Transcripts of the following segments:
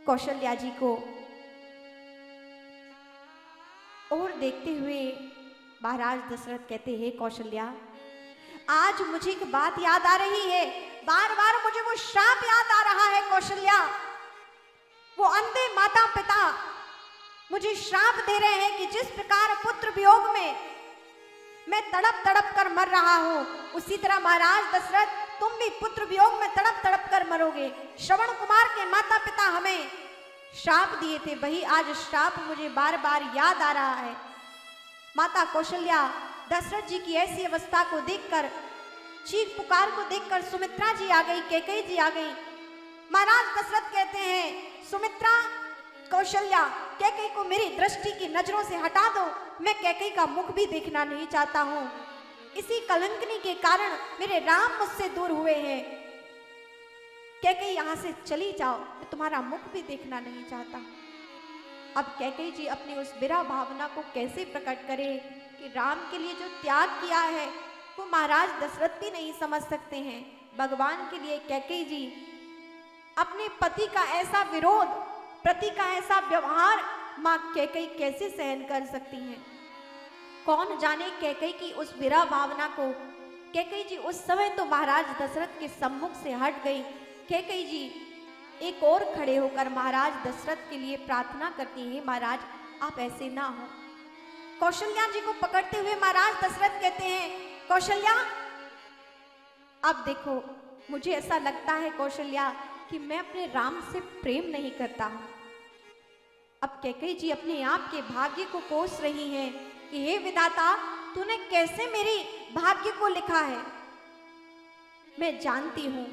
कौशल्या जी को और देखते हुए महाराज दशरथ कहते हैं, कौशल्या आज मुझे एक बात याद आ रही है, बार बार मुझे वो श्राप याद आ रहा है कौशल्या। वो अंधे माता पिता मुझे श्राप दे रहे हैं कि जिस प्रकार पुत्र वियोग में मैं तड़प तड़प कर मर रहा हूं, उसी तरह महाराज दशरथ तुम भी पुत्र वियोग में तड़प तड़प कर मरोगे। श्रवण कुमार के माता पिता हमें श्राप दिए थे, वही आज श्राप मुझे बार बार याद आ रहा है। माता कौशल्या दशरथ जी की ऐसी अवस्था को देखकर, चीख पुकार को देखकर सुमित्रा जी आ गई, कैकेयी जी आ गई। महाराज दशरथ कहते हैं, सुमित्रा कौशल्या कैकेयी को मेरी दृष्टि की नजरों से हटा दो, मैं कैकेयी का मुख भी देखना नहीं चाहता हूं। इसी कलंकनी के कारण मेरे राम मुझसे दूर हुए हैं। कैकेयी यहां से चली जाओ, मैं तुम्हारा मुख भी देखना नहीं चाहता। अब कैकेयी जी अपनी उस विरह भावना को कैसे प्रकट करे कि राम के लिए जो त्याग किया है वो महाराज दशरथ भी नहीं समझ सकते हैं। भगवान के लिए कैकेयी जी अपने पति का ऐसा विरोध, पति का ऐसा व्यवहार मां कैकेयी कैसे सहन कर सकती हैं। कौन जाने कैकेयी की उस विरह भावना को। कैकेयी जी उस समय तो महाराज दशरथ के सम्मुख से हट गई। कैकेयी जी एक और खड़े होकर महाराज दशरथ के लिए प्रार्थना करती हैं, महाराज आप ऐसे ना हो। कौशल्या जी को पकड़ते हुए महाराज दशरथ कहते हैं, कौशल्या अब देखो मुझे ऐसा लगता है कौशल्या कि मैं अपने राम से प्रेम नहीं करता हूं। अब कैकेयी जी अपने आप के भाग्य को कोस रही हैं कि हे विधाता तूने कैसे मेरी भाग्य को लिखा है। मैं जानती हूं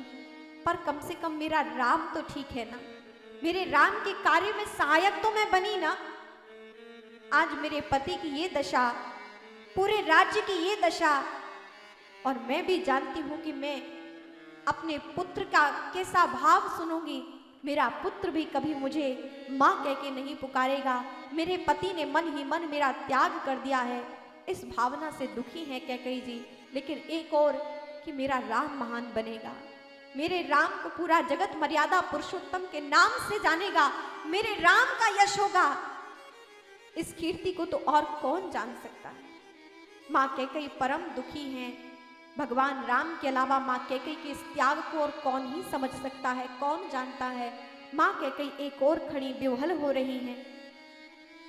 पर कम से कम मेरा राम तो ठीक है ना, मेरे राम के कार्य में सहायक तो मैं बनी ना। आज मेरे पति की ये दशा, पूरे राज्य की ये दशा, और मैं भी जानती हूं कि मैं अपने पुत्र का कैसा भाव सुनूंगी। मेरा पुत्र भी कभी मुझे मां कह के नहीं पुकारेगा। मेरे पति ने मन ही मन मेरा त्याग कर दिया है। इस भावना से दुखी है कैकेयी जी। लेकिन एक और कि मेरा राम महान बनेगा, मेरे राम को पूरा जगत मर्यादा पुरुषोत्तम के नाम से जानेगा, मेरे राम का यश होगा। इस कीर्ति को तो और कौन जान सकता है। मां कैकेयी परम दुखी हैं। भगवान राम के अलावा मां कैकेयी के इस त्याग को और कौन ही समझ सकता है, कौन जानता है। मां कैकेयी एक और खड़ी विह्वल हो रही हैं।